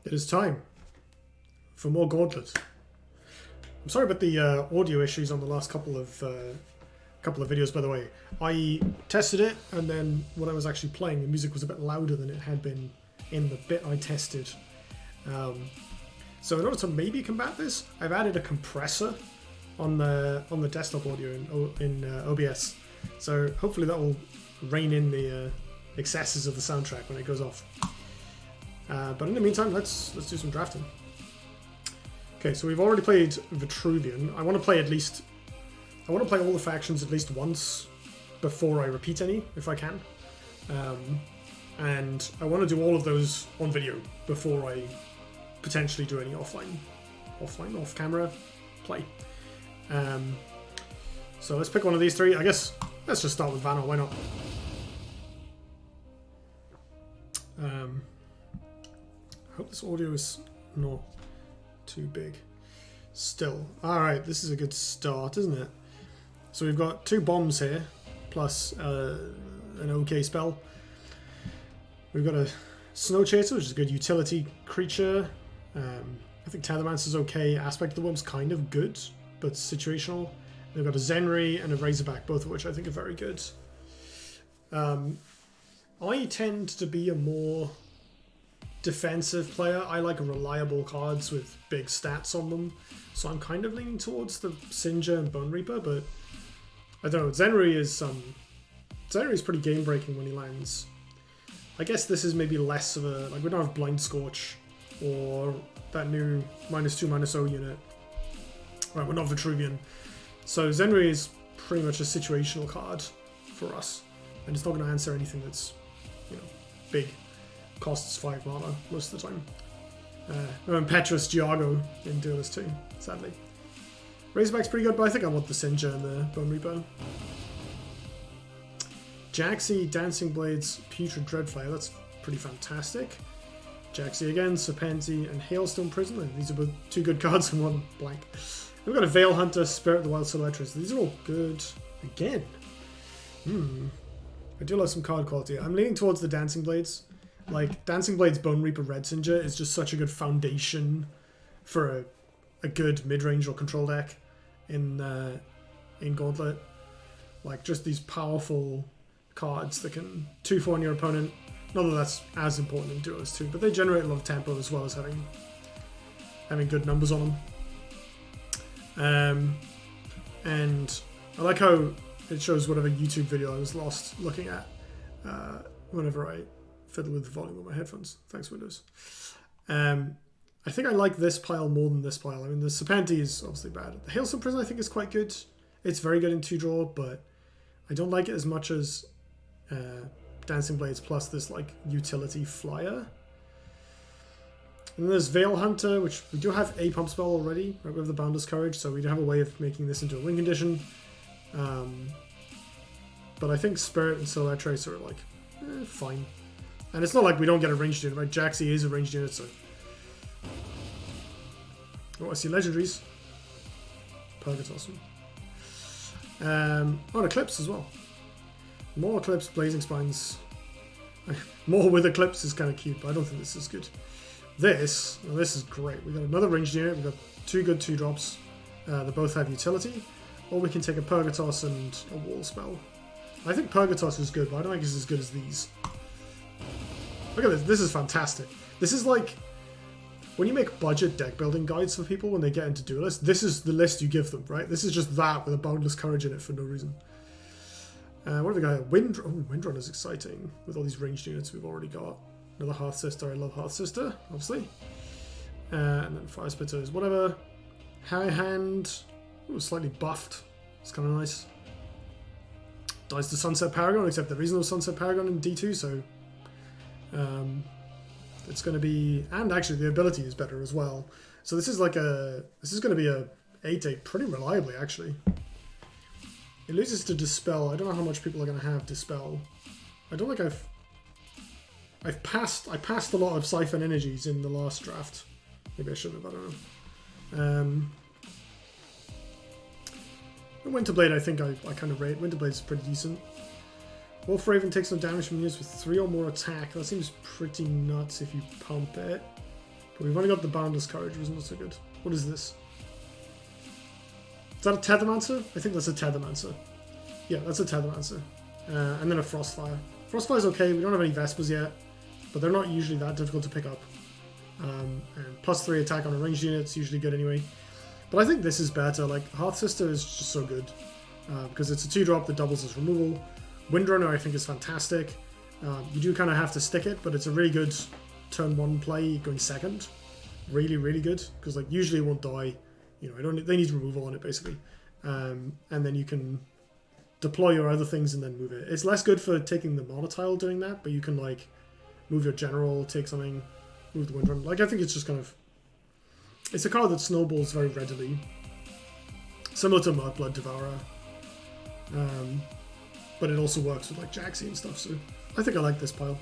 It is time for more Gauntlet. I'm sorry about the audio issues on the last couple of videos, by the way. I tested it, and then when I was actually playing, the music was a bit louder than it had been in the bit I tested. So in order to maybe combat this, I've added a compressor on the desktop audio in OBS. So hopefully that will rein in the excesses of the soundtrack when it goes off. But in the meantime, let's do some drafting. Okay, so we've already played Vitruvian. I want to play all the factions at least once before I repeat any, if I can. And I want to do all of those on video before I potentially do any off-camera play. So let's pick one of these three. I guess let's just start with Vanar. Why not? I hope this audio is not too big. Still. Alright, this is a good start, isn't it? So we've got 2 bombs here, plus an OK spell. We've got a Snow Chaser, which is a good utility creature. I think Tethermancer's okay. Aspect of the Bomb's kind of good, but situational. We've got a Zenri and a Razorback, both of which I think are very good. I tend to be a more defensive player. I like reliable cards with big stats on them, so I'm kind of leaning towards the Singer and Bone Reaper, but I don't know. Zenri is pretty game breaking when he lands. I guess this is maybe less of a, like, we don't have Blind Scorch or that new -2/-0 unit. Right, we're not Vitruvian, so Zenri is pretty much a situational card for us, and it's not going to answer anything that's, you know, big. Costs 5 mana most of the time. Impetuous Giago in Duelyst too, sadly. Razorback's pretty good, but I think I want the Singer and the Bone Reaper. Jaxi, Dancing Blades, Putrid Dreadfire, that's pretty fantastic. Jaxi again, Serpenti, and Hailstone Prison. These are both 2 good cards and 1 blank. We've got a Veil Hunter, Spirit of the Wild Solatris. These are all good again. I do love some card quality. I'm leaning towards the Dancing Blades. Like, Dancing Blades Bone Reaper Red Singer is just such a good foundation for a good mid-range or control deck in Gauntlet. Like, just these powerful cards that can 2/4 on your opponent. Not that that's as important in Duelyst too, but they generate a lot of tempo as well as having good numbers on them. And I like how it shows whatever YouTube video I was lost looking at whenever I fiddle with the volume on my headphones. Thanks, Windows. I think I like this pile more than this pile. I mean, the Serpenti is obviously bad. The Hailstone Prison I think is quite good. It's very good in 2-draw, but I don't like it as much as Dancing Blades plus this like utility flyer. And then there's Veil Hunter, which we do have a pump spell already, right? We have the Boundless Courage, so we do have a way of making this into a win condition. But I think Spirit and Solatris are like fine. And it's not like we don't get a ranged unit, right? Jaxi is a ranged unit, so... Oh, I see legendaries. Purga's awesome. Oh, Eclipse as well. More Eclipse, Blazing Spines. More with Eclipse is kind of cute, but I don't think this is good. This is great. We've got another ranged unit. We've got 2 good 2-drops. They both have utility. Or we can take a Purgatos and a Wall spell. I think Purgatos is good, but I don't think it's as good as these. Look at this. This is fantastic. This is like when you make budget deck building guides for people when they get into Duelyst. This is the list you give them, right? This is just that with a Boundless Courage in it for no reason. What have we got? Windrun is exciting with all these ranged units we've already got. Another Hearth Sister. I love Hearth Sister, obviously. And then Fire Spitters, whatever. High Hand. Ooh, slightly buffed. It's kind of nice. Dies to Sunset Paragon, except there is no Sunset Paragon in D2, so it's going to be, and actually the ability is better as well. So this is like this is going to be a 8/8 pretty reliably actually. It loses to Dispel. I don't know how much people are going to have Dispel. I don't think I passed a lot of Siphon Energies in the last draft. Maybe I shouldn't have. I don't know. Winterblade, I think I kind of rate. Winterblade's pretty decent. Wolf Raven takes no damage from units with 3 or more attack. That seems pretty nuts if you pump it. But we've only got the Boundless Courage, which is not so good. What is this? Is that a Tethermancer? I think that's a Tethermancer. Yeah, that's a Tethermancer. And then a Frostfire. Frostfire's okay, we don't have any Vespers yet, but they're not usually that difficult to pick up. And +3 attack on a ranged unit is usually good anyway. But I think this is better. Like, Hearth Sister is just so good. Because it's a 2-drop that doubles as removal. Windrunner I think is fantastic. You do kind of have to stick it, but it's a really good turn 1 play going second. Really, really good. Because like usually it won't die. You know, they need removal on it basically. And then you can deploy your other things and then move it. It's less good for taking the Monotile doing that, but you can like move your general, take something, move the Windrunner. Like I think it's just kind of... It's a card that snowballs very readily. Similar to Murkblood Devourer. But it also works with like Jaxi and stuff, so I think I like this pile.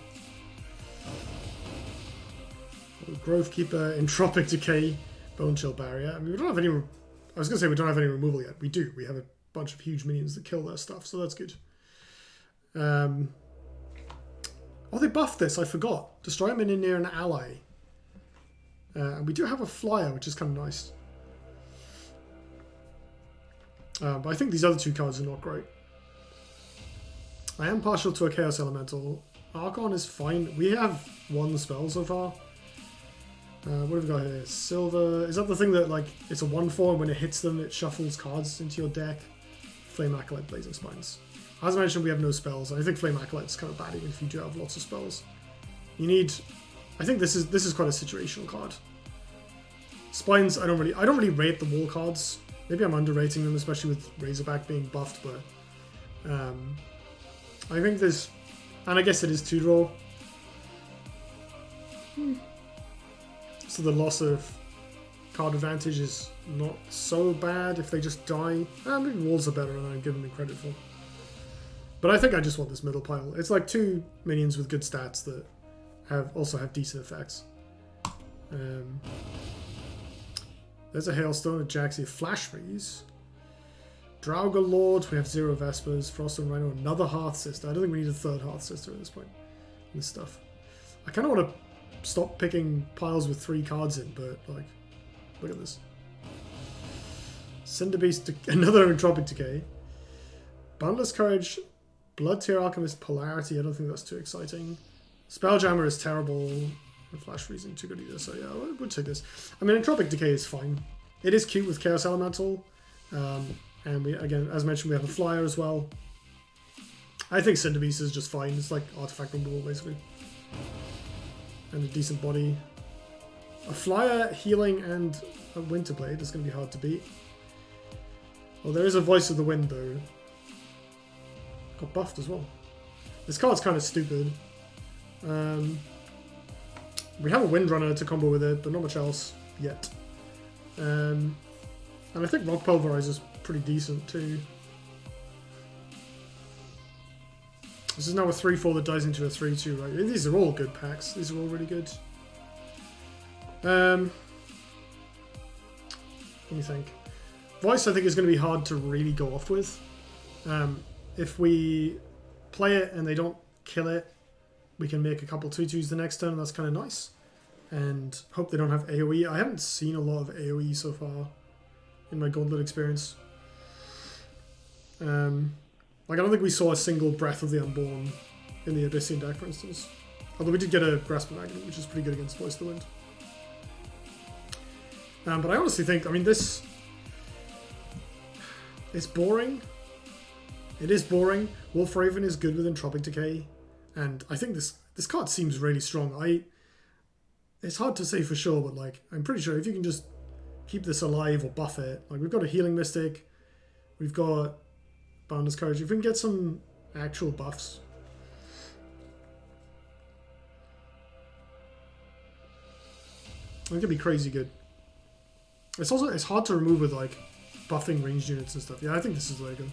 Grove Keeper, Entropic Decay, Bone Chill Barrier. I mean, we don't have any... I was going to say we don't have any removal yet. We do. We have a bunch of huge minions that kill their stuff, so that's good. Oh, they buffed this. I forgot. Destroy a minion near an ally. And we do have a flyer, which is kind of nice. But I think these other two cards are not great. I am partial to a Chaos Elemental. Archon is fine. We have one spell so far. What have we got here? Silver. Is that the thing that, like, it's a 1/4 and when it hits them, it shuffles cards into your deck? Flame Acolyte, Blazing Spines. As mentioned, we have no spells. I think Flame Acolyte is kind of bad even if you do have lots of spells. You need... I think this is quite a situational card. Spines, I don't really rate the wall cards. Maybe I'm underrating them, especially with Razorback being buffed, but I think there's... And I guess it is 2-draw. So the loss of card advantage is not so bad if they just die. Maybe walls are better than I'm giving them credit for. But I think I just want this middle pile. It's like 2 minions with good stats that also have decent effects. There's a Hailstone, a Jaxi, a Flash Freeze. Draugr Lord, we have 0 Vespers, Frost and Rhyno, another Hearth Sister. I don't think we need a 3rd Hearth Sister at this point in this stuff. I kind of want to stop picking piles with 3 cards in, but like, look at this. Cinder Beast, another Entropic Decay. Boundless Courage, Blood Tear Alchemist, Polarity, I don't think that's too exciting. Spelljammer is terrible. And Flash Freezing too good either, so yeah, we'll take this. I mean, Entropic Decay is fine. It is cute with Chaos Elemental. And we, again, as mentioned, we have a flyer as well. I think Cinder Beast is just fine. It's like artifact removal, basically. And a decent body. A flyer, healing, and a Winterblade is going to be hard to beat. Well, there is a Voice of the Wind, though. Got buffed as well. This card's kind of stupid. We have a Windrunner to combo with it, but not much else yet. And I think Rock Pulverizer is pretty decent too. This is now a 3/4 that dies into a 3/2, right? These are all good packs. These are all really good. Let me think. Voice, I think, is going to be hard to really go off with. If we play it and they don't kill it, we can make a couple 2/2s the next turn, and that's kind of nice. And hope they don't have AoE. I haven't seen a lot of AoE so far in my Gauntlet experience. Like, I don't think we saw a single Breath of the Unborn in the Abyssian deck, for instance. Although we did get a Grasp of Magnet, which is pretty good against Voice of the Wind. But I honestly think, I mean, this... It's boring. It is boring. Wolf Raven is good with Entropic Decay. And I think this card seems really strong. It's hard to say for sure, but like, I'm pretty sure if you can just keep this alive or buff it. Like, we've got a Healing Mystic. We've got Boundless Courage. If we can get some actual buffs. I think it'd be crazy good. It's hard to remove with like buffing ranged units and stuff. Yeah, I think this is very good.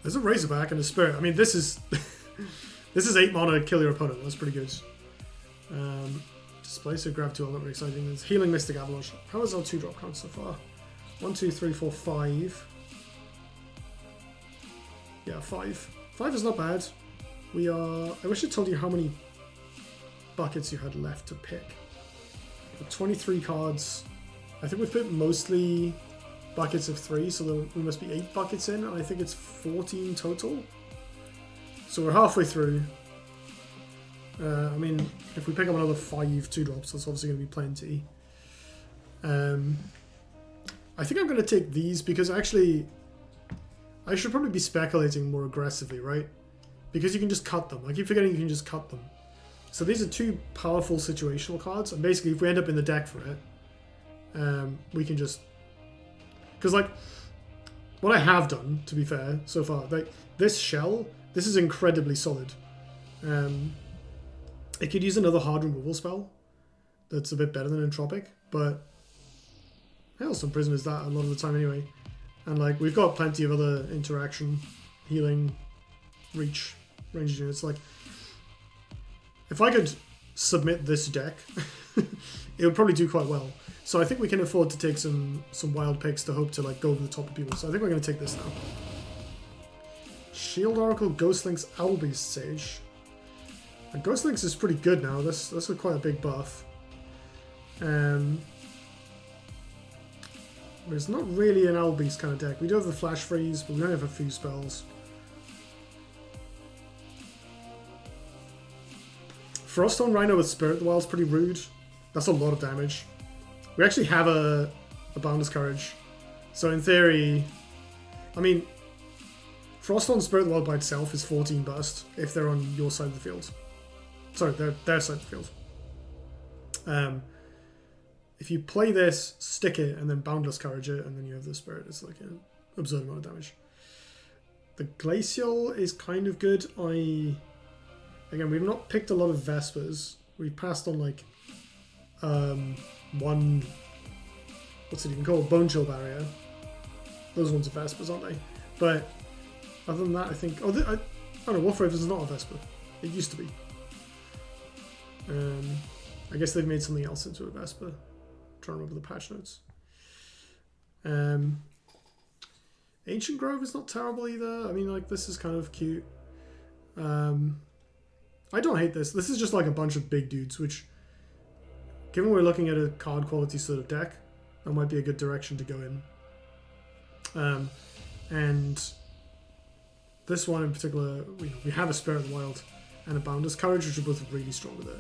There's a Razorback and a Spirit. I mean, this is this is 8 mana, kill your opponent. That's pretty good. Displace or grab 2 are not very exciting. There's Healing Mystic Avalanche. How is our 2-drop count so far? 1, 2, 3, 4, 5. Yeah, 5. 5 is not bad. We are... I wish I told you how many buckets you had left to pick. 23 cards. I think we've put mostly buckets of 3, so there must be 8 buckets in, and I think it's 14 total. So we're halfway through. I mean, if we pick up another 5 2-drops, that's obviously going to be plenty. I think I'm going to take these because actually I should probably be speculating more aggressively, right? Because you can just cut them. I keep forgetting you can just cut them. So these are 2 powerful situational cards, and basically if we end up in the deck for it, we can just... Because like, what I have done, to be fair, so far, like this shell, this is incredibly solid. It could use another hard removal spell that's a bit better than Entropic, but Hailstone Prison is that a lot of the time anyway. And like, we've got plenty of other interaction, healing, reach, ranged units. Like, if I could submit this deck, it would probably do quite well. So I think we can afford to take some wild picks to hope to like go over the top of people. So I think we're going to take this now. Shield Oracle, Ghostlink's Owlbeast Sage. And Ghostlink's is pretty good now. That's quite a big buff. It's not really an Owlbeast kind of deck. We do have the Flash Freeze, but we don't have a few spells. Froststone Rhyno with Spirit of the Wild is pretty rude. That's a lot of damage. We actually have a Boundless Courage. So in theory, I mean, Froststone Spirit of the Wild by itself is 14 burst if they're on your side of the field. Sorry, their side of the field. If you play this, stick it, and then Boundless Courage it, and then you have the Spirit, it's like an absurd amount of damage. The Glacial is kind of good. Again, we've not picked a lot of Vespers. We've passed on like one, what's it even called? Bone Chill Barrier. Those ones are Vespers, aren't they? But other than that, I think... Oh, I don't know, Wolf Ravens is not a Vesper. It used to be. I guess they've made something else into a Vesper. I'm trying to remember the patch notes. Ancient Grove is not terrible either. I mean, like, this is kind of cute. I don't hate this. This is just like a bunch of big dudes, which, given we're looking at a card quality sort of deck, that might be a good direction to go in. And this one in particular, we have a Spirit of the Wild and a Boundless Courage, which are both really strong with it.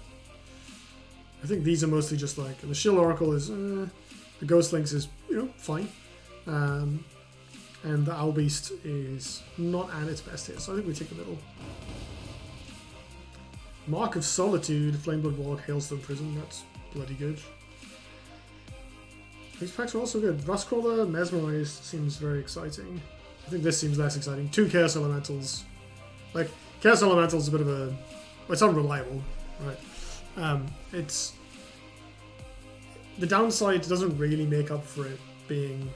I think these are mostly just like, the Shield Oracle is, the Ghost Links is, fine. And the Owlbeast is not at its best here, so I think we take the middle. Mark of Solitude, Flameblood Warlock, Hailstone Prison, that's bloody good. These packs are also good. Rustcrawler, Mesmerized seems very exciting. I think this seems less exciting. 2 Chaos Elementals. Like, Chaos Elemental's a bit of a... Well, it's unreliable, right? It's... The downside doesn't really make up for it being...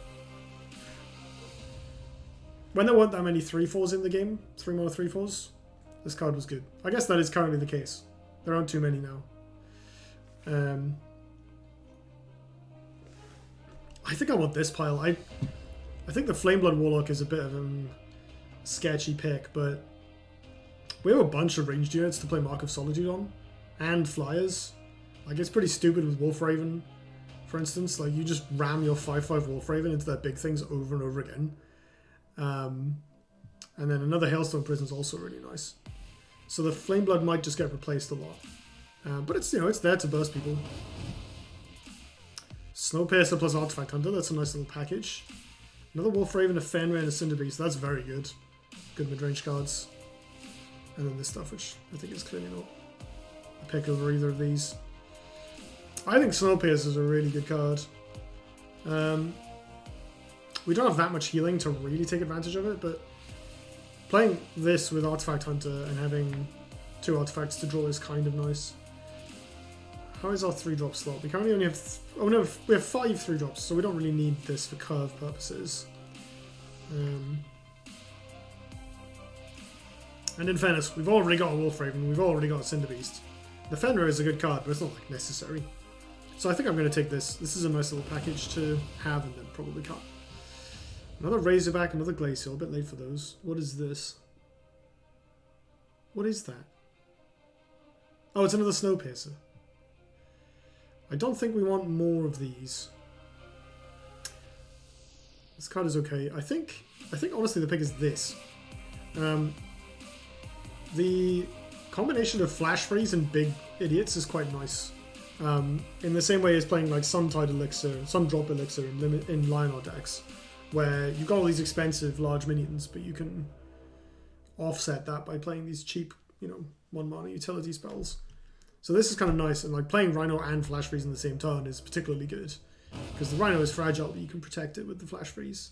When there weren't that many 3/4s in the game, 3 mana 3/4s, this card was good. I guess that is currently the case. There aren't too many now. I think I want this pile. I think the Flameblood Warlock is a bit of a sketchy pick, but we have a bunch of ranged units to play Mark of Solitude on, and flyers. Like, it's pretty stupid with Wolf Raven, for instance. Like, you just ram your 5/5 Wolf Raven into their big things over and over again. And then another Hailstone Prison is also really nice. So the Flameblood might just get replaced a lot. But it's, it's there to burst people. Snowpiercer plus Artifact Hunter, that's a nice little package. Another Wolf Raven, a Fenrir, and a Cinder Beast, that's very good. Good mid-range cards. And then this stuff, which I think is clearly not a pick over either of these. I think Snowpiercer is a really good card. We don't have that much healing to really take advantage of it, but playing this with Artifact Hunter and having 2 artifacts to draw is kind of nice. How is our 3-drop slot? We currently only have... Oh no, we have 5 3-drops, so we don't really need this for curve purposes. And in fairness, we've already got a Wolf Raven, we've already got a Cinder Beast. The Fenrir is a good card, but it's not like necessary. So I think I'm going to take this. This is a nice little package to have and then probably cut. Another Razorback, another Glacial, a bit late for those. What is this? What is that? Oh, it's another Snowpiercer. I don't think we want more of these. This card is okay. I think honestly the pick is this. The combination of Flash Freeze and Big Idiots is quite nice. In the same way as playing like some Tide Elixir, some Drop Elixir in Lionel decks, where you've got all these expensive large minions, but you can offset that by playing these cheap, 1-mana utility spells. So this is kind of nice, and like playing Rhyno and Flash Freeze in the same turn is particularly good, because the Rhyno is fragile, but you can protect it with the Flash Freeze.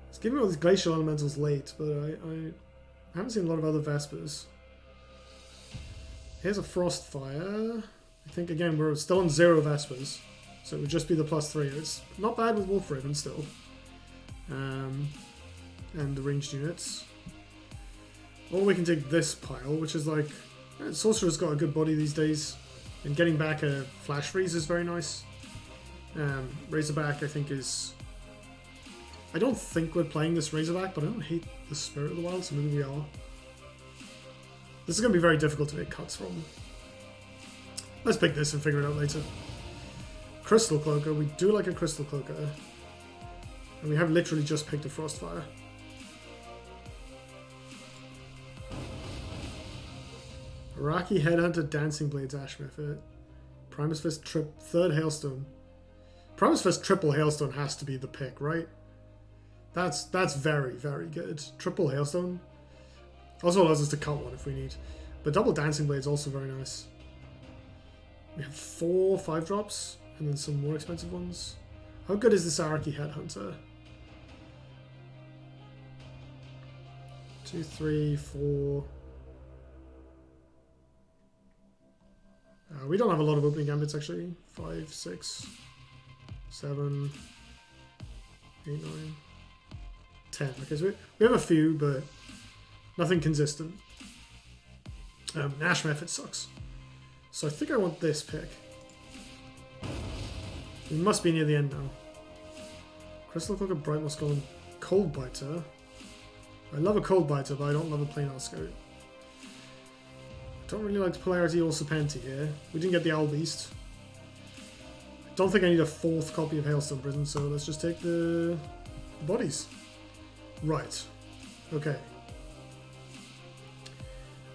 It's giving me all these Glacial Elementals late, but I haven't seen a lot of other Vespers. Here's a Frostfire. I think, again, we're still on 0 Vespers, so it would just be the +3. It's not bad with Wolf Raven still. And the ranged units. Or we can take this pile, which is like... Sorcerer's got a good body these days, and getting back a Flash Freeze is very nice. Razorback, I think, is... I don't think we're playing this Razorback, but I don't hate the Spirit of the Wild, so maybe we are. This is going to be very difficult to make cuts from. Let's pick this and figure it out later. Crystal Cloaker, we do like a Crystal Cloaker. And we have literally just picked a Frostfire. Araki Headhunter, Dancing Blades, Ash Method, Primus Fist, third Hailstone. Primus Fist triple Hailstone has to be the pick, right? That's very, very good. Triple Hailstone. Also allows us to cut one if we need. But double Dancing Blade is also very nice. We have 4 5-drops, and then some more expensive ones. How good is this Araki Headhunter? 2, 3, 4... we don't have a lot of opening gambits actually. 5, 6, 7, 8, 9, 10. Okay, so we have a few, but nothing consistent. Ash Method sucks. So I think I want this pick. We must be near the end now. Crystal Cloaker, Bright Moss Golem, Cold Biter. I love a Cold Biter, but I don't love a Plain Owl Scout. Don't really like Polarity or Serpenti here. We didn't get the Owl Beast. Don't think I need a 4th copy of Hailstone Prison, so let's just take the bodies. Right. Okay.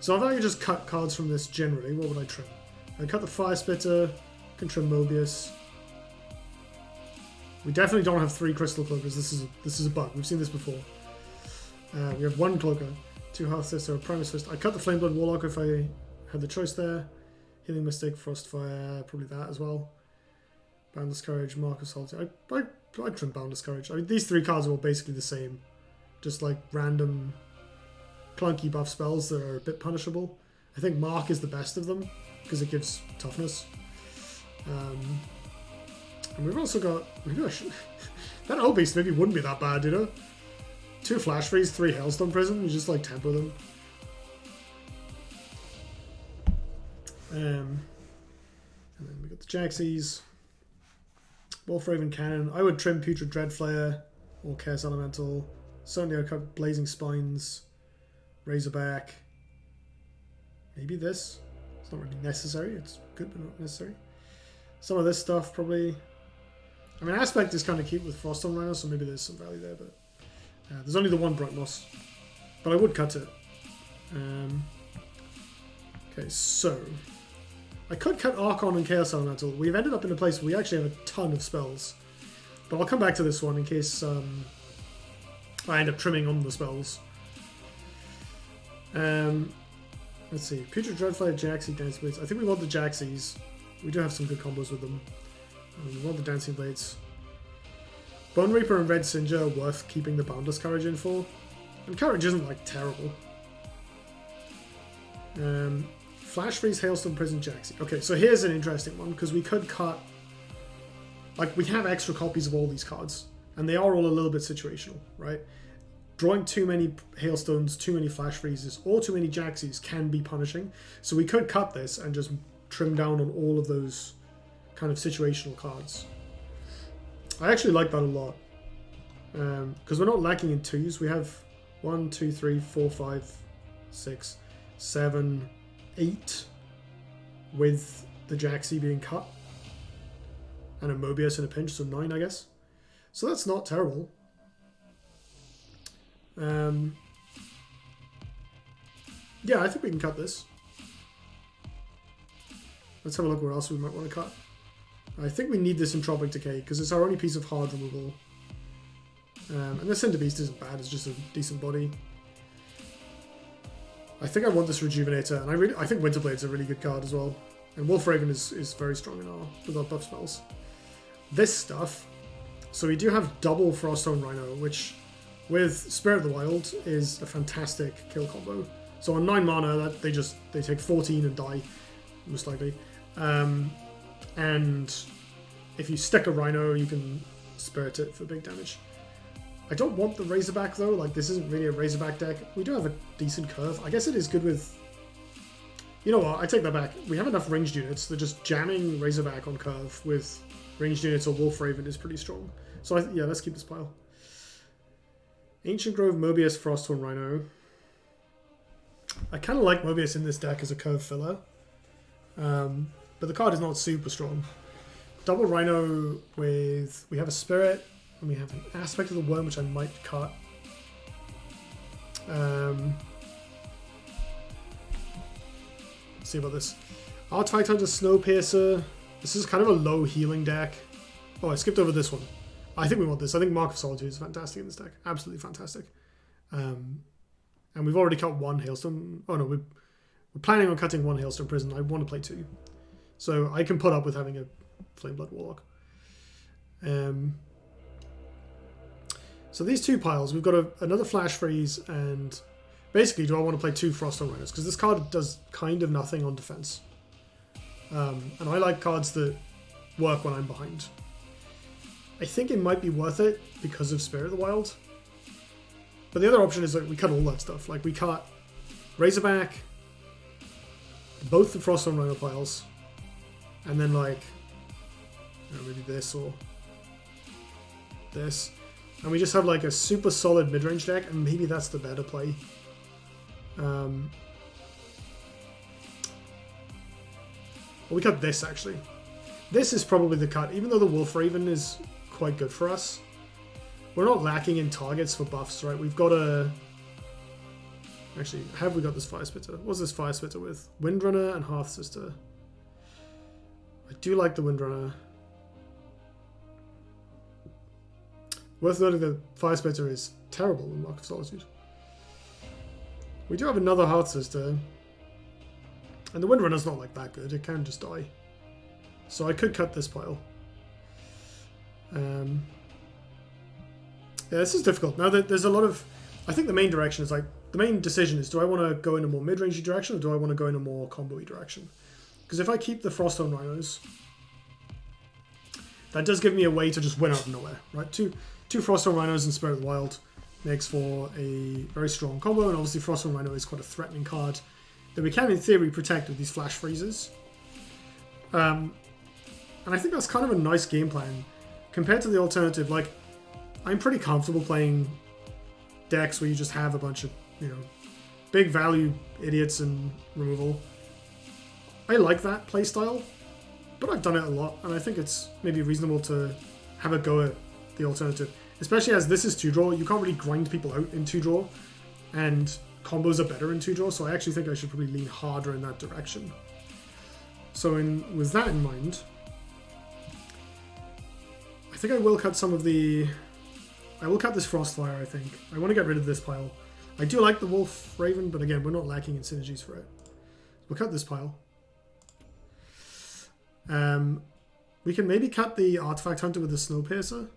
So if I could just cut cards from this generally, what would I trim? I'd cut the Fire Spitter, I can trim Mobius. We definitely don't have 3 Crystal Cloakers. This is a bug. We've seen this before. We have 1 Cloaker. 2 Hearth Sister, Primus Fist. I cut the Flameblood Warlock if I had the choice there. Healing Mystic, Frostfire, probably that as well. Boundless Courage, Marcus Halter. I'd trim Boundless Courage. I mean, these 3 cards are all basically the same. Just like random clunky buff spells that are a bit punishable. I think Mark is the best of them because it gives toughness. And we've also got... Maybe I should... that Owl Beast maybe wouldn't be that bad, 2 Flash Freeze, 3 Hailstone Prison. You just like tempo them. And then we got the Jaxies. Wolf Raven Cannon. I would trim Putrid Dreadflare or Chaos Elemental. Certainly I'd cut Blazing Spines. Razorback. Maybe this. It's not really necessary. It's good but not necessary. Some of this stuff probably... I mean, Aspect is kind of cute with Froststone Rhino, so maybe there's some value there, but... there's only the 1 Bright Moss, but I would cut it. Okay, so I could cut Archon and Chaos Elemental. We've ended up in a place where we actually have a ton of spells, but I'll come back to this one in case I end up trimming on the spells. Let's see, Putrid Dreadflare, Jaxie, Dancing Blades. I think we want the Jaxies. We do have some good combos with them. We want the Dancing Blades. Bone Reaper and Red Singer are worth keeping the Boundless Courage in for. And Courage isn't, like, terrible. Flash Freeze, Hailstone Prison, Jaxie. Okay, so here's an interesting one, because we could cut... Like, we have extra copies of all these cards, and they are all a little bit situational, right? Drawing too many Hailstones, too many Flash Freezes, or too many Jaxies can be punishing. So we could cut this and just trim down on all of those kind of situational cards. I actually like that a lot. Because we're not lacking in 2s. We have 1, 2, 3, 4, 5, 6, 7, 8 with the Jaxi being cut. And a Mobius in a pinch, so 9, I guess. So that's not terrible. Yeah, I think we can cut this. Let's have a look where else we might want to cut. I think we need this Entropic Decay, because it's our only piece of hard removal. And the Cinder Beast isn't bad, it's just a decent body. I think I want this Rejuvenator, and I think Winterblade's a really good card as well. And Wolfraven is very strong with our buff spells. This stuff, so we do have double Froststone Rhyno, which with Spirit of the Wild is a fantastic kill combo. So on 9 mana, they take 14 and die, most likely. And if you stick a Rhyno, you can Spirit it for big damage. I don't want the Razorback though, like this isn't really a Razorback deck. We do have a decent curve. I guess it is good with... You know what, I take that back. We have enough ranged units that just jamming Razorback on curve with ranged units or Wolfraven is pretty strong. So yeah, let's keep this pile. Ancient Grove, Mobius, Frosthorn, Rhyno. I kind of like Mobius in this deck as a curve filler. But the card is not super strong. Double Rhyno with... We have a Spirit, and we have an Aspect of the Worm, which I might cut. Let's see about this. Artifact Hunter, Snowpiercer. This is kind of a low healing deck. Oh, I skipped over this one. I think we want this. I think Mark of Solitude is fantastic in this deck. Absolutely fantastic. And we've already cut 1 Hailstone. Oh no, we're planning on cutting 1 Hailstone Prison. I want to play 2. So I can put up with having a Flameblood Warlock. So these 2 piles, we've got another Flash Freeze, and basically, do I want to play 2 Froststone Rhinos? Because this card does kind of nothing on defense. And I like cards that work when I'm behind. I think it might be worth it because of Spirit of the Wild. But the other option is like we cut all that stuff. Like we cut Razorback, both the Froststone Rhino piles, and then like maybe this or this. And we just have like a super solid mid-range deck, and maybe that's the better play. Well, we cut this actually. This is probably the cut, even though the Wolfraven is quite good for us. We're not lacking in targets for buffs, right? We've got a... Actually, have we got this Fire Spitter? What's this Fire Spitter with? Windrunner and Hearth Sister. I do like the Windrunner. Worth noting that Fire Spitter is terrible in Mark of Solitude. We do have another Hearth Sister. And the Windrunner's not like that good. It can just die. So I could cut this pile. Yeah, this is difficult. Now there's a lot of... I think the main direction is like... The main decision is, do I want to go in a more mid-rangey direction or do I want to go in a more combo-y direction? Because if I keep the Froststone Rhinos, that does give me a way to just win out of nowhere, right? Two Froststone Rhinos and Spirit of the Wild makes for a very strong combo, and obviously Froststone Rhino is quite a threatening card that we can, in theory, protect with these Flash Freezes. And I think that's kind of a nice game plan compared to the alternative. Like, I'm pretty comfortable playing decks where you just have a bunch of, big value idiots and removal. I like that playstyle, but I've done it a lot, and I think it's maybe reasonable to have a go at the alternative. Especially as this is 2-draw, you can't really grind people out in 2-draw, and combos are better in 2-draw, so I actually think I should probably lean harder in that direction. So with that in mind, I think I will cut some of the... I will cut this Frostfire, I think. I want to get rid of this pile. I do like the Wolf Raven, but again, we're not lacking in synergies for it. We'll cut this pile. We can maybe cut the Artifact Hunter with the Snowpiercer.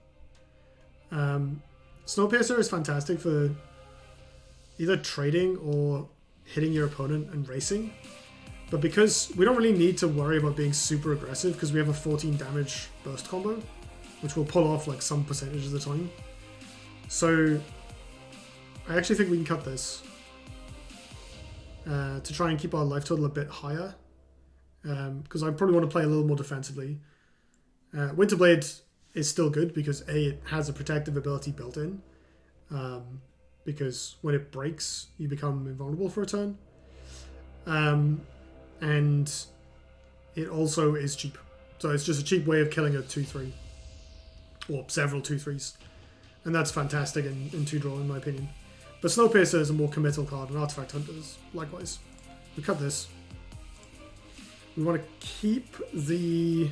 Snowpiercer is fantastic for either trading or hitting your opponent and racing. But because we don't really need to worry about being super aggressive because we have a 14 damage burst combo, which will pull off like some percentage of the time. So I actually think we can cut this to try and keep our life total a bit higher, because I probably want to play a little more defensively. Winterblade is still good because A, it has a protective ability built in, because when it breaks you become invulnerable for a turn, and it also is cheap. So it's just a cheap way of killing a 2-3. Or several 2-3s. And that's fantastic in 2-draw, in my opinion. But Snowpiercer is a more committal card, and Artifact Hunters, likewise. We cut this. We want to keep the...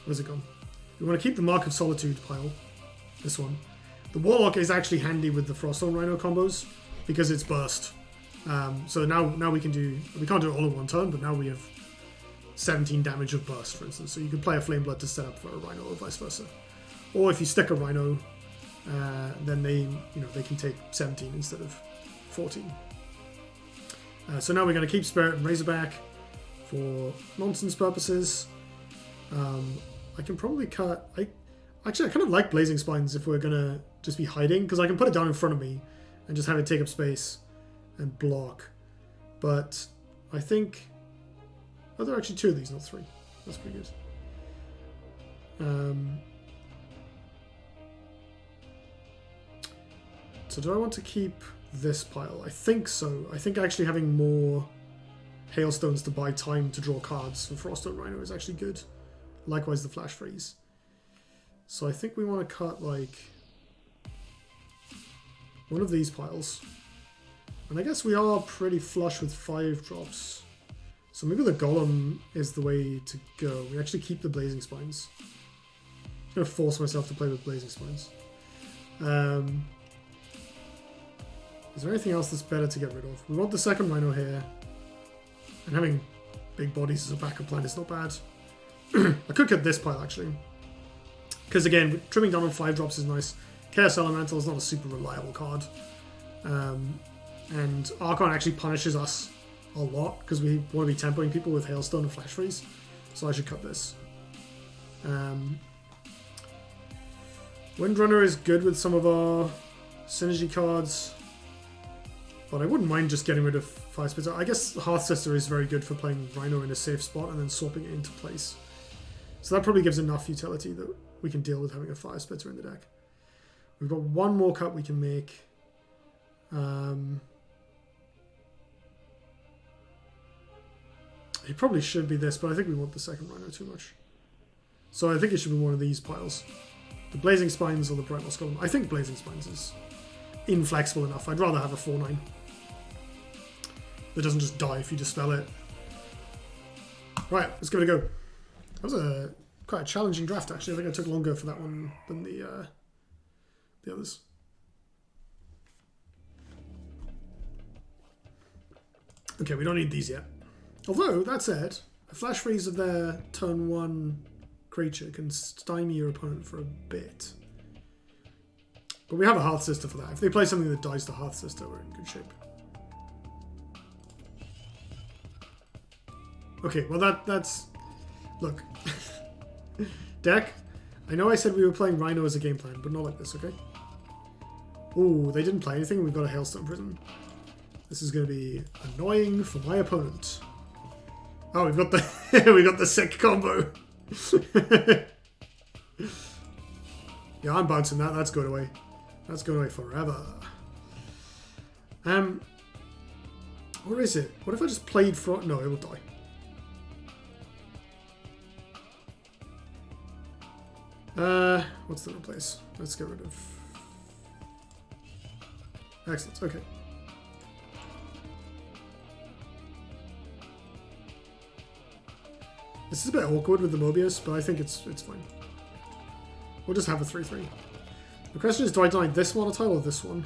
Where's it gone? We want to keep the Mark of Solitude pile. This one. The Warlock is actually handy with the Froststone Rhino combos, because it's burst. So now we can do... We can't do it all in one turn, but now we have 17 damage of burst, for instance. So you can play a Flame Blood to set up for a Rhino, or vice versa. Or if you stick a Rhino, then they can take 17 instead of 14. So now we're going to keep Spirit and Razorback for nonsense purposes. I can probably cut... I kind of like Blazing Spines if we're going to just be hiding, because I can put it down in front of me and just have it take up space and block. But I think... Oh, there are actually 2 of these, not 3. That's pretty good. So do I want to keep this pile? I think so. I think actually having more Hailstones to buy time to draw cards for Froststone Rhino is actually good. Likewise the Flash Freeze. So I think we want to cut like one of these piles. And I guess we are pretty flush with 5 drops. So maybe the Golem is the way to go. We actually keep the Blazing Spines. I'm going to force myself to play with Blazing Spines. Is there anything else that's better to get rid of? We want the second Rhino here. And having big bodies as a backup plan is not bad. I could cut this pile actually. Because again, trimming down on 5 drops is nice. Chaos Elemental is not a super reliable card. And Archon actually punishes us a lot because we want to be tempoing people with Hailstone and Flash Freeze. So I should cut this. Windrunner is good with some of our synergy cards. But I wouldn't mind just getting rid of Fire Spitter. I guess Hearth Sister is very good for playing Rhino in a safe spot and then swapping it into place. So that probably gives enough utility that we can deal with having a Fire Spitter in the deck. We've got one more cut we can make. It probably should be this, but I think we want the second Rhino too much. So I think it should be one of these piles. The Blazing Spines or the Brightmoss Golem. I think Blazing Spines is inflexible enough. I'd rather have a 4/9. That doesn't just die if you dispel it. Right, let's give it a go. That was quite a challenging draft actually. I think I took longer for that one than the others. Okay, we don't need these yet. Although, that said, a Flash Freeze of their turn 1 creature can stymie your opponent for a bit. But we have a Hearth Sister for that. If they play something that dies to Hearth Sister, we're in good shape. Okay, well that's... Look. Deck, I know I said we were playing Rhino as a game plan, but not like this, okay? Ooh, they didn't play anything. We've got a Hailstone Prison. This is going to be annoying for my opponent. Oh, we've got the we got the sick combo. Yeah, I'm bouncing that. That's going away. That's going away forever. Where is it? What if I just played for... No, it will die. What's the replace? Let's get rid of... Excellent, okay. This is a bit awkward with the Mobius, but I think it's fine. We'll just have a 3/3. The question is, do I deny this one a tile or this one?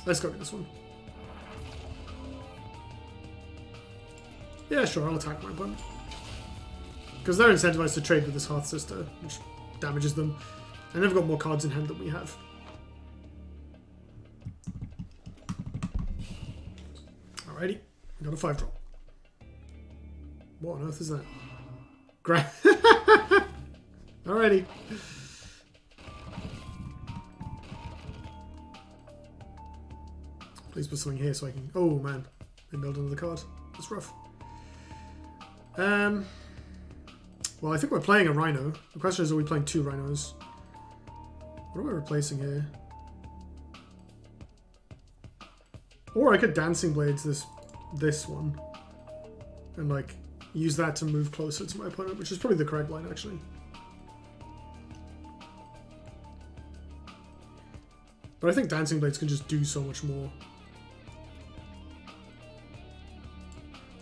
Let's go with this one. Yeah, sure, I'll attack my opponent. Because they're incentivized to trade with this Hearth Sister, which damages them. And they've got more cards in hand than we have. Alrighty, we got a 5-drop. What on earth is that? Alrighty. Please put something here so I can... Oh man, they milled another card. That's rough. Well, I think we're playing a Rhino. The question is, are we playing 2 Rhinos? What am I replacing here? Or I could Dancing Blades this one. and like use that to move closer to my opponent, which is probably the correct line actually. But I think Dancing Blades can just do so much more.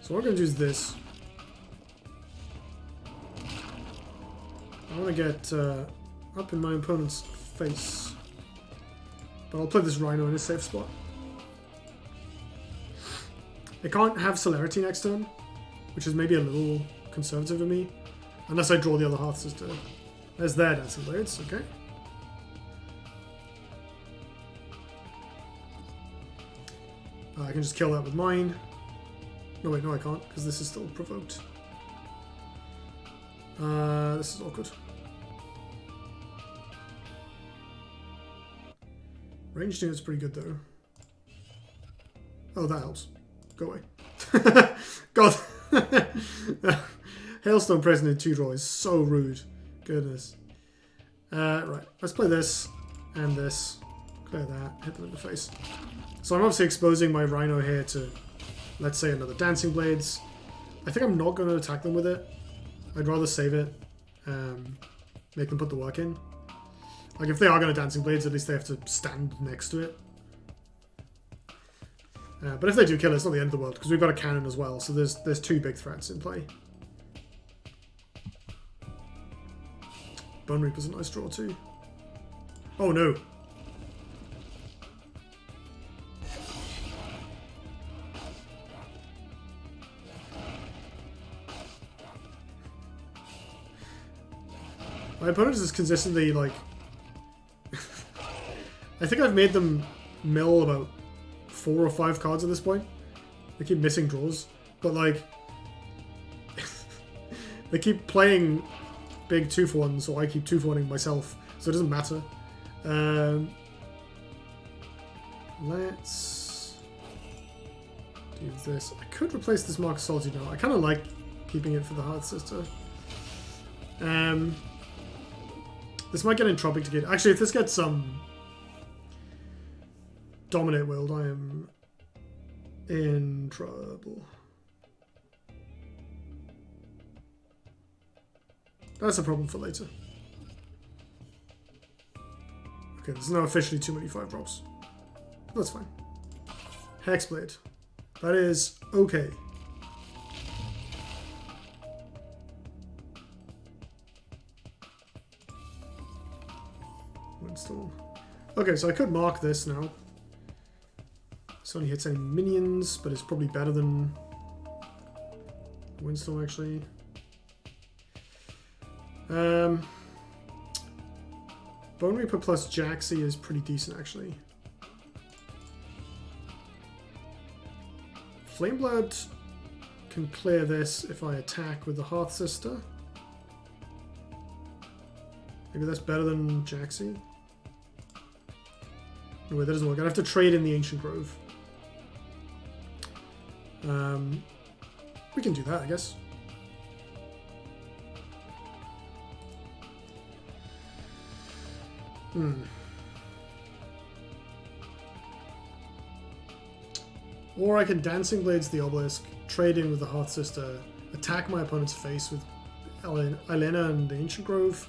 So what I'm going to do is this. I want to get up in my opponent's face. But I'll play this Rhyno in a safe spot. It can't have Celerity next turn, which is maybe a little conservative of me. Unless I draw the other Hearth Sister. There's their Dancing Blades, okay. I can just kill that with mine. No, wait, no I can't, because this is still provoked. This is awkward. Ranged unit's pretty good, though. Oh, that helps. Go away. God. Hailstone Prison in 2 draw is so rude. Goodness. Right, let's play this and this. Clear that. Hit them in the face. So I'm obviously exposing my Rhyno here to, let's say, another Dancing Blades. I think I'm not going to attack them with it. I'd rather save it. Make them put the work in. Like, if they are going to Dancing Blades, at least they have to stand next to it. But if they do kill it, it's not the end of the world, because we've got a cannon as well, so there's 2 big threats in play. Bone Reaper's a nice draw too. Oh no! My opponent is consistently, like... I think I've made them mill about 4 or 5 cards at this point. They keep missing draws. But, like... they keep playing big 2-for-1s, so I keep 2-for-1ing myself. So it doesn't matter. Let's... do this. I could replace this Mark of Solitude now. I kind of like keeping it for the Hearth Sister. This might get entropic to get... Actually, if this gets some Dominate World, I am in trouble. That's a problem for later. Okay, there's now officially too many 5-drops. That's fine. Hexblade. That is okay. Windstorm. Okay, so I could mark this now. This only hits any minions, but it's probably better than Windstorm actually. Bone Reaper plus Jaxi is pretty decent actually. Flameblood can clear this if I attack with the Hearth Sister. Maybe that's better than Jaxi. No, wait, that doesn't work. I'd have to trade in the Ancient Grove. We can do that, I guess. Or I can Dancing Blades the Obelisk, trade in with the Hearth Sister, attack my opponent's face with Elena and the Ancient Grove,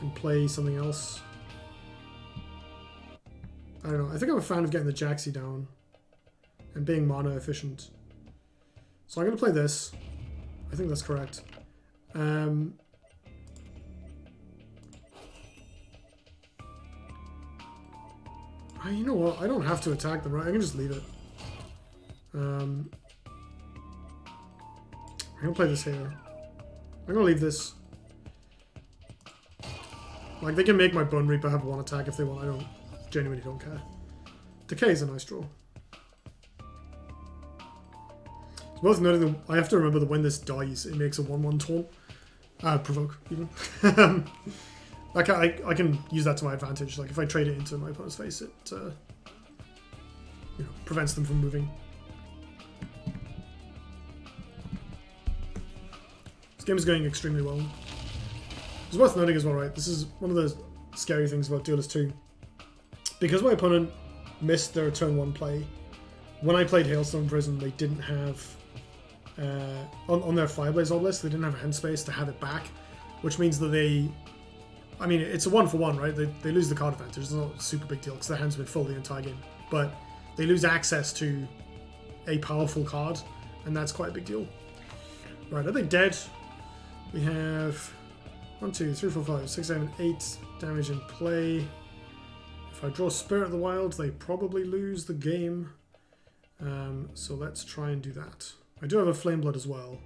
and play something else. I don't know. I think I'm a fan of getting the Jaxi down and being mana efficient. So I'm going to play this. I think that's correct. You know what? I don't have to attack them, right? I can just leave it. I'm going to play this here. I'm going to leave this. Like, they can make my Bone Reaper have 1 attack if they want. I genuinely don't care. Decay is a nice draw. It's worth noting that I have to remember that when this dies, it makes a 1/1 taunt. Provoke, even. I can use that to my advantage. Like, if I trade it into my opponent's face, it prevents them from moving. This game is going extremely well. It's worth noting as well, right? This is one of the scary things about Duelyst 2. Because my opponent missed their turn 1 play, when I played Hailstone Prison, they didn't have on their Fireblaze Obelisk, they didn't have hand space to have it back, which means that they, I mean, it's a 1-for-1, right? They lose the card advantage. It's not a super big deal because their hand's been full the entire game, but they lose access to a powerful card, and that's quite a big deal. Right, are they dead? We have 1, 2, 3, 4, 5, 6, 7, 8 damage in play. If I draw Spirit of the Wild, they probably lose the game. So let's try and do that. I do have a Flame Blood as well.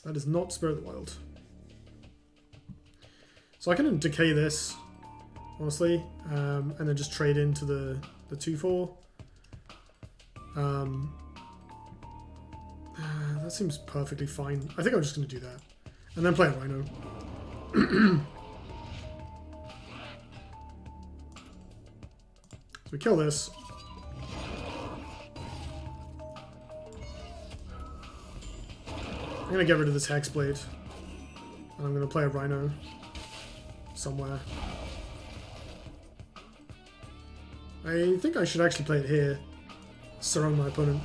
That is not Spirit of the Wild. So I can decay this, honestly, and then just trade into the 2/4. That seems perfectly fine. I think I'm just going to do that. And then play a Rhyno. So we kill this. I'm going to get rid of this Hexblade. And I'm going to play a Rhyno somewhere. I think I should actually play it here. Surround my opponent.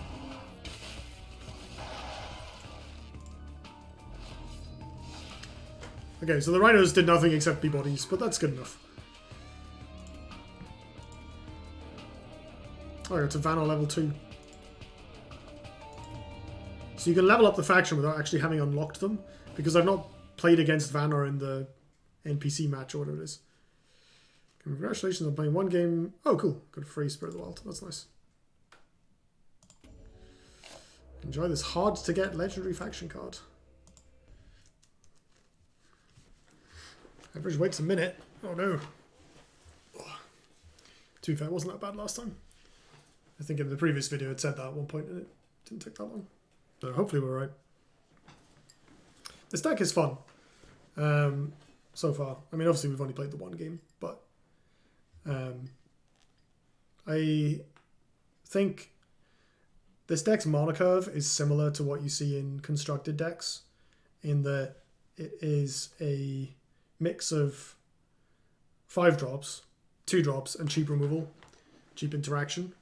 Okay, so the Rhinos did nothing except be bodies, but that's good enough. Oh, it's a Vanar level 2. So you can level up the faction without actually having unlocked them, because I've not played against Vanar in the NPC match or whatever it is. Congratulations on playing one game. Oh, cool. Got a free Spirit of the Wild. That's nice. Enjoy this hard-to-get legendary faction card. Average wait's a minute. Oh no. To be fair, it wasn't that bad last time. I think in the previous video it said that at one point and it didn't take that long. So hopefully we're right. This deck is fun. So far. I mean, obviously we've only played the one game, but I think this deck's mana curve is similar to what you see in constructed decks, in that it is a mix of 5 drops, 2 drops, and cheap removal, cheap interaction,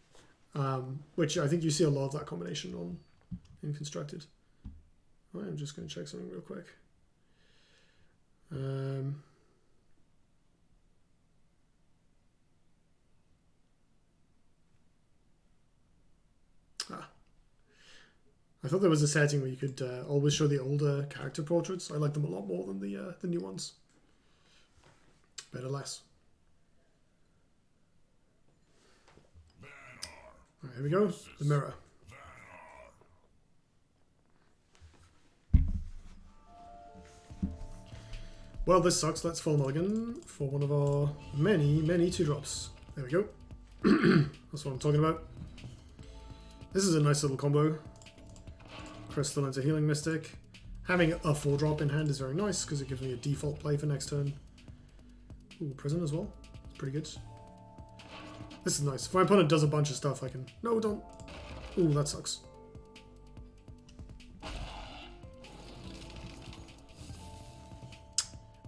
which I think you see a lot of that combination on in constructed. I'm just going to check something real quick. I thought there was a setting where you could always show the older character portraits. I like them a lot more than the new ones. Better less. Right, here we go. The mirror. Well, this sucks. Let's full mulligan for one of our many 2-drops. There we go. That's what I'm talking about. This is a nice little combo. Crystal into Healing Mystic. Having a 4-drop in hand is very nice because it gives me a default play for next turn. Ooh, Prison as well. It's pretty good. This is nice. If my opponent does a bunch of stuff, I can... No, don't. Ooh, that sucks.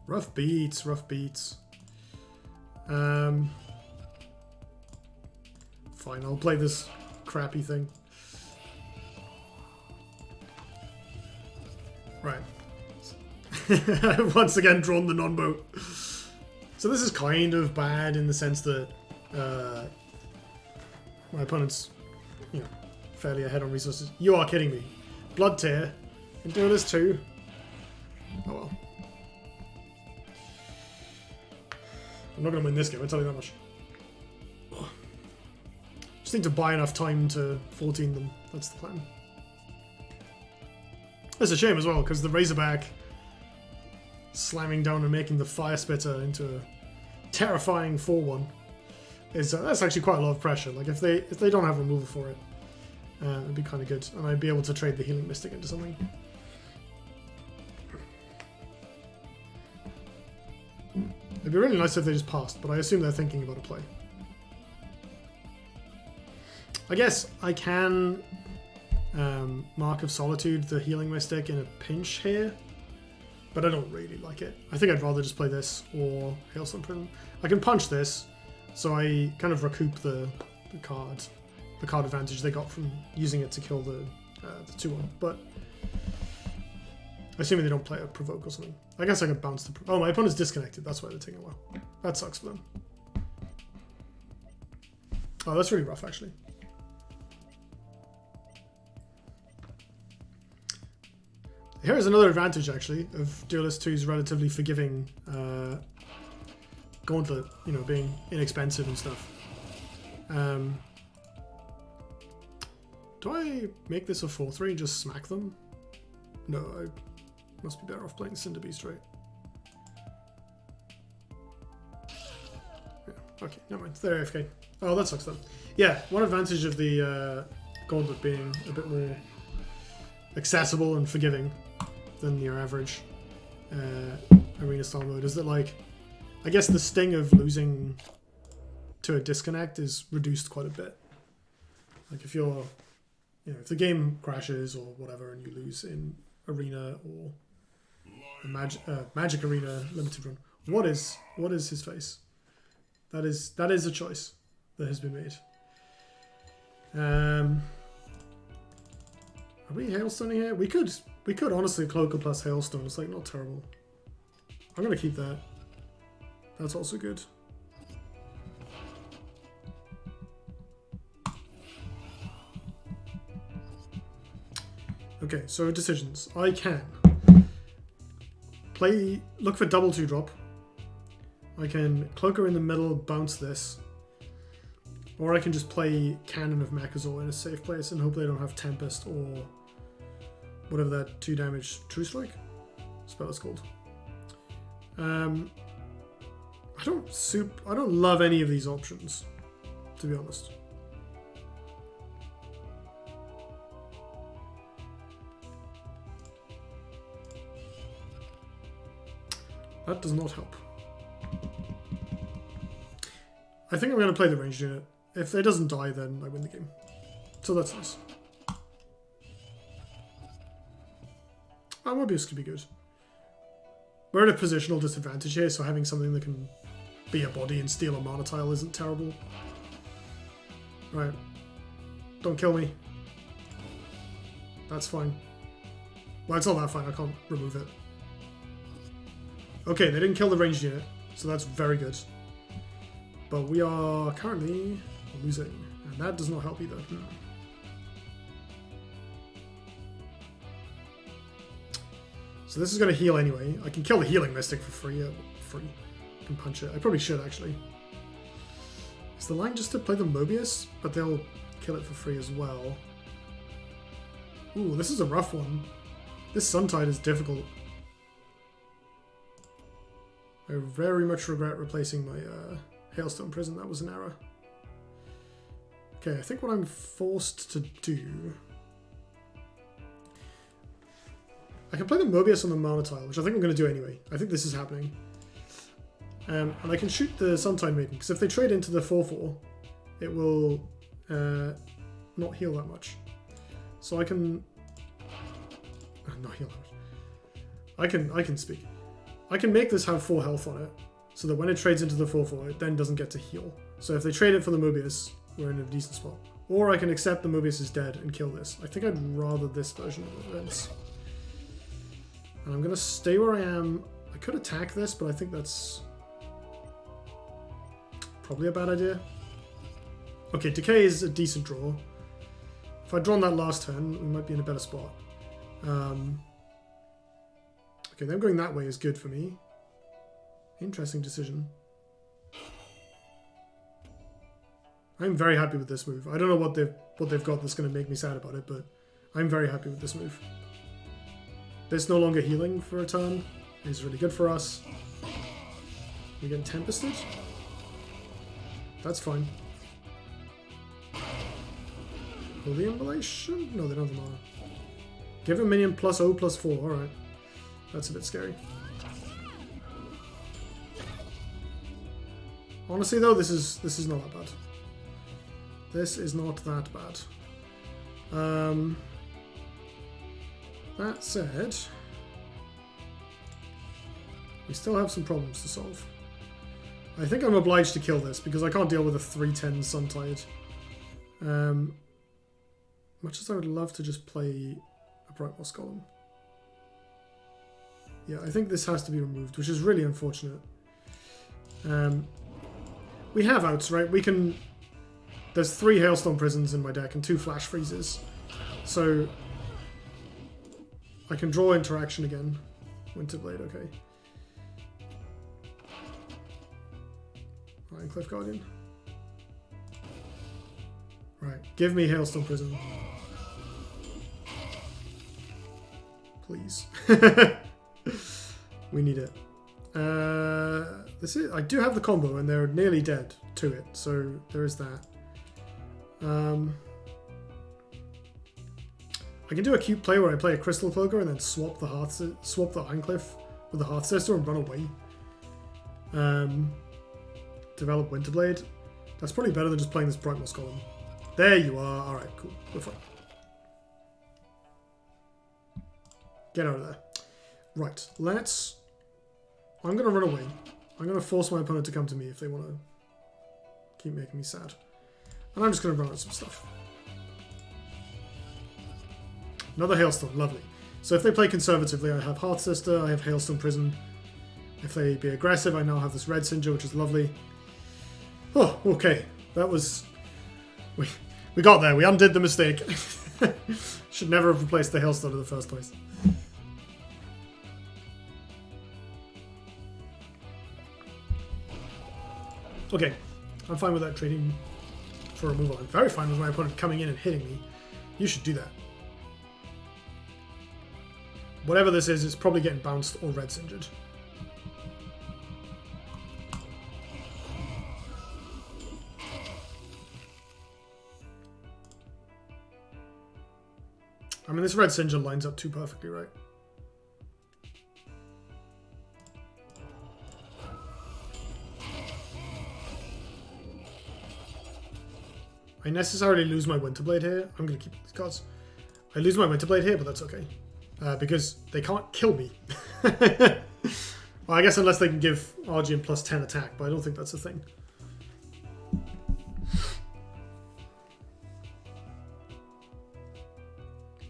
Rough beats, rough beats. Fine, I'll play this crappy thing. Right. I've once again drawn the non-boat. So this is kind of bad in the sense that my opponent's, you know, fairly ahead on resources. You are kidding me. Blood Tear. And Duelyst too. Oh well. I'm not going to win this game, I'll tell you that much. Just need to buy enough time to 14 them. That's the plan. It's a shame as well, because the Razorback slamming down and making the Fire Spitter into a terrifying 4-1 is that's actually quite a lot of pressure. Like if they don't have removal for it, it'd be kind of good, and I'd be able to trade the Healing Mystic into something. It'd be really nice if they just passed, but I assume they're thinking about a play. I guess I can Mark of Solitude, the Healing Mystic, in a pinch here, but I don't really like it. I think I'd rather just play this or Hailstone Prism. I can punch this, so I kind of recoup the card the card advantage they got from using it to kill the 2-1. But assuming they don't play a provoke or something. I guess I could bounce the... Oh, my opponent's disconnected. That's why they're taking a while. That sucks for them. Oh, that's really rough, actually. Here's another advantage, actually, of Duelyst 2's relatively forgiving Gauntlet, you know, being inexpensive and stuff. Do I make this a 4-3 and just smack them? No, I must be better off playing Cinder Beast, right? Yeah, okay, never mind. They're AFK. Oh, that sucks then. Yeah, one advantage of the Gauntlet being a bit more accessible and forgiving than your average arena style mode is that, like, I guess the sting of losing to a disconnect is reduced quite a bit. Like if you're, you know, if the game crashes or whatever and you lose in arena or a Magic Arena limited run, what is his face? That is a choice that has been made. Are we hailstoning here? We could honestly Cloaker plus Hailstone. It's like not terrible. I'm gonna keep that. That's also good. Okay, so decisions. I can look for double 2-drop. I can Cloaker in the middle, bounce this. Or I can just play Cannon of Mechazor in a safe place and hope they don't have Tempest or whatever that 2 damage True Strike spell is called. I don't love any of these options, to be honest. That does not help. I think I'm going to play the ranged unit. If it doesn't die, then I win the game. So that's nice. Mobius could be good. We're at a positional disadvantage here, so having something that can be a body and steal a mana tile isn't terrible. Right. Don't kill me. That's fine. Well, it's not that fine. I can't remove it. Okay, they didn't kill the ranged unit, so that's very good. But we are currently losing, and that does not help either. So this is going to heal anyway. I can kill the Healing Mystic for free. I can punch it. I probably should, actually. Is the line just to play the Mobius? But they'll kill it for free as well. Ooh, this is a rough one. This Suntide is difficult. I very much regret replacing my Hailstone Prison. That was an error. Okay, I think what I'm forced to do... I can play the Mobius on the Mana tile, which I think I'm going to do anyway. I think this is happening. And I can shoot the Suntide Maiden, because if they trade into the 4/4, it will not heal that much. So I can... not heal that much. I can speak. I can make this have 4 health on it, so that when it trades into the 4/4, it then doesn't get to heal. So if they trade it for the Mobius, we're in a decent spot. Or I can accept the Mobius is dead and kill this. I think I'd rather this version of events. And I'm going to stay where I am. I could attack this, but I think that's probably a bad idea. Okay, Decay is a decent draw. If I'd drawn that last turn, we might be in a better spot. Okay, them going that way is good for me. Interesting decision. I'm very happy with this move. I don't know what they've got that's going to make me sad about it, but I'm very happy with this move. This no longer healing for a turn is really good for us. We're getting Tempested. That's fine. Holy Immolation? No, they don't have the mana. Give a minion plus O plus 4. Alright. That's a bit scary. Honestly though, this is not that bad. This is not that bad. That said, we still have some problems to solve. I think I'm obliged to kill this because I can't deal with a 3/10 Suntide Much as I would love to just play a Brightmoss Golem. Yeah, I think this has to be removed, which is really unfortunate. We have outs, right? We can... There's 3 Hailstone Prisons in my deck and 2 Flash Freezes. So... I can draw interaction again. Winterblade, okay. Right, Cliff Guardian. Right, give me Hailstone Prison. Please. We need it. This is. I do have the combo, and they're nearly dead to it, so there is that. I can do a cute play where I play a Crystal Cloaker and then swap the Ironcliff with the Hearth Sister and run away. Develop Winterblade. That's probably better than just playing this Brightmoss Golem. There you are. All right, cool. We're fine. Get out of there. Right, let's... I'm going to run away. I'm going to force my opponent to come to me if they want to keep making me sad. And I'm just going to run out some stuff. Another Hailstone, lovely. So if they play conservatively, I have Hearth Sister, I have Hailstone Prison. If they be aggressive, I now have this Red Singer, which is lovely. Oh, okay. That was... We got there. We undid the mistake. Should never have replaced the Hailstone in the first place. Okay, I'm fine with that trading for removal. I'm very fine with my opponent coming in and hitting me. You should do that. Whatever this is, it's probably getting bounced or Red Singered. I mean, this Red Singer lines up too perfectly, right? I necessarily lose my Winterblade here. I'm going to keep these cards. I lose my Winterblade here, but that's okay. Because they can't kill me. Well, I guess unless they can give Argian plus 10 attack, but I don't think that's a thing.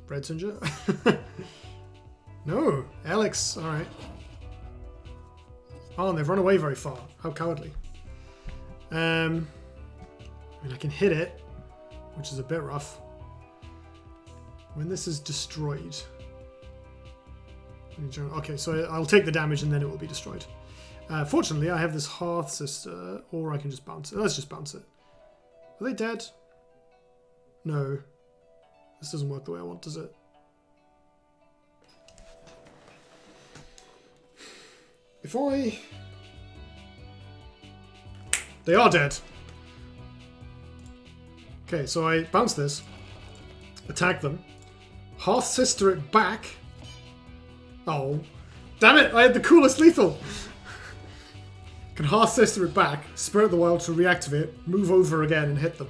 Red Singer? No, Alex, alright. Oh, and they've run away very far. How cowardly. I mean, I can hit it, which is a bit rough. When this is destroyed... Okay, so I'll take the damage and then it will be destroyed. Fortunately, I have this Hearth Sister, or I can just bounce it. Let's just bounce it. Are they dead? No. This doesn't work the way I want, does it? If I... They are dead. Okay, so I bounce this. Attack them. Hearth Sister it back. Oh, damn it! I had the coolest lethal! Can Hearth Sister it back, Spirit of the Wild to reactivate, move over again and hit them.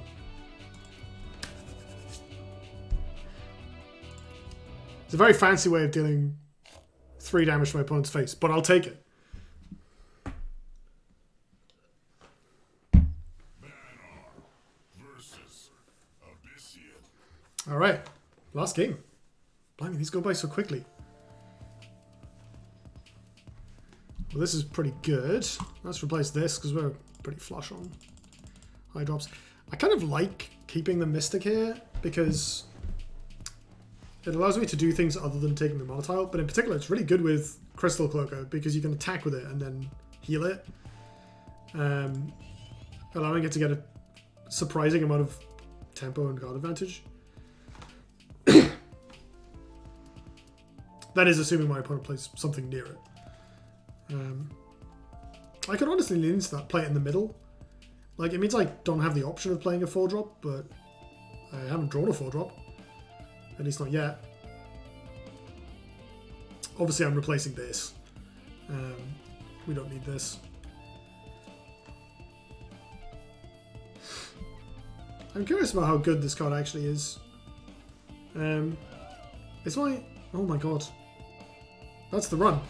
It's a very fancy way of dealing 3 damage to my opponent's face, but I'll take it. Alright, last game. Blimey, these go by so quickly. Well, this is pretty good. Let's replace this because we're pretty flush on high drops. I kind of like keeping the Mystic here because it allows me to do things other than taking the Mana Tile, but in particular it's really good with Crystal Cloaker because you can attack with it and then heal it, allowing it to get a surprising amount of tempo and guard advantage. That is assuming my opponent plays something near it. I could honestly lean into that, play it in the middle. Like, it means I don't have the option of playing a 4-drop, but I haven't drawn a 4-drop. At least not yet. Obviously, I'm replacing this. We don't need this. I'm curious about how good this card actually is. It's my... Oh my god. That's the run.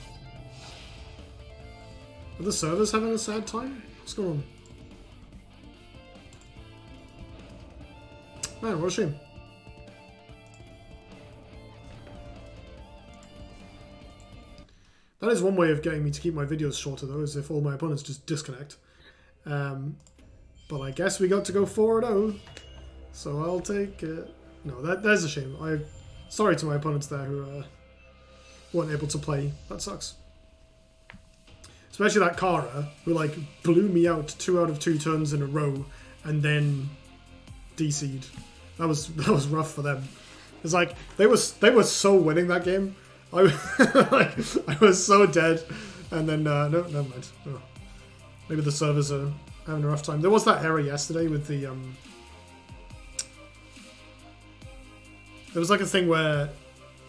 Are the servers having a sad time? What's going on? Man, what a shame. That is one way of getting me to keep my videos shorter, though, is if all my opponents just disconnect. But I guess we got to go 4-0, so I'll take it. No, that's a shame. Sorry to my opponents there who weren't able to play. That sucks. Especially that Kara, who like blew me out 2 out of 2 turns in a row, and then DC'd. That was rough for them. It's like they were so winning that game. I was so dead, and then no, never mind. Oh. Maybe the servers are having a rough time. There was that error yesterday with the there was like a thing where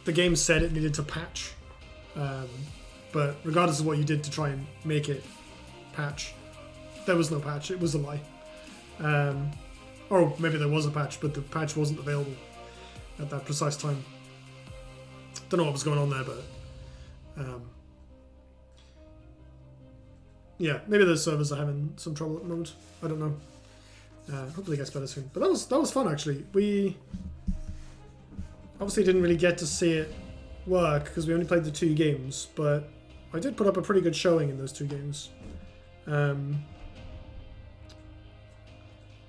the game said it needed to patch, but regardless of what you did to try and make it patch, there was no patch. It was a lie. Or maybe there was a patch, but the patch wasn't available at that precise time. Don't know what was going on there, but yeah, maybe the servers are having some trouble at the moment. I don't know. Hopefully it gets better soon. But that was fun actually. We obviously didn't really get to see it work because we only played the 2 games, but I did put up a pretty good showing in those 2 games.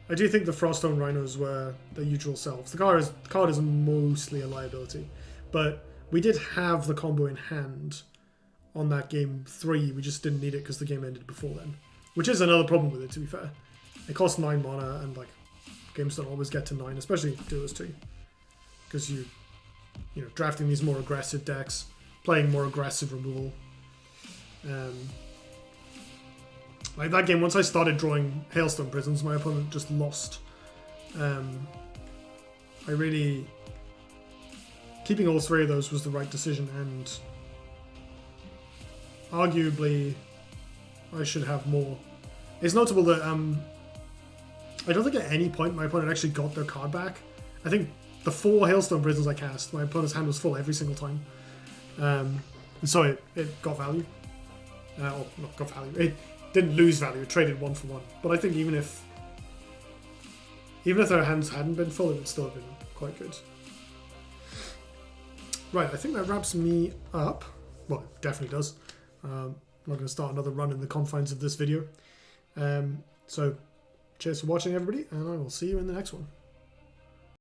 I do think the Froststone Rhinos were their usual selves. The card is mostly a liability, but we did have the combo in hand on that game 3. We just didn't need it because the game ended before then, which is another problem with it, to be fair. It costs 9 mana, and like games don't always get to 9, especially Duelyst 2, because you know, drafting these more aggressive decks, playing more aggressive removal. Like that game, once I started drawing Hailstone Prisons, my opponent just lost. Keeping all 3 of those was the right decision, and arguably I should have more. It's notable that I don't think at any point my opponent actually got their card back. I think the 4 Hailstone Prisons I cast, my opponent's hand was full every single time. And so it got value. Or not got value. It didn't lose value, it traded 1 for 1. But I think even if their hands hadn't been full, it would still have been quite good. Right, I think that wraps me up. Well, it definitely does. I'm not going to start another run in the confines of this video. So, cheers for watching, everybody, and I will see you in the next one.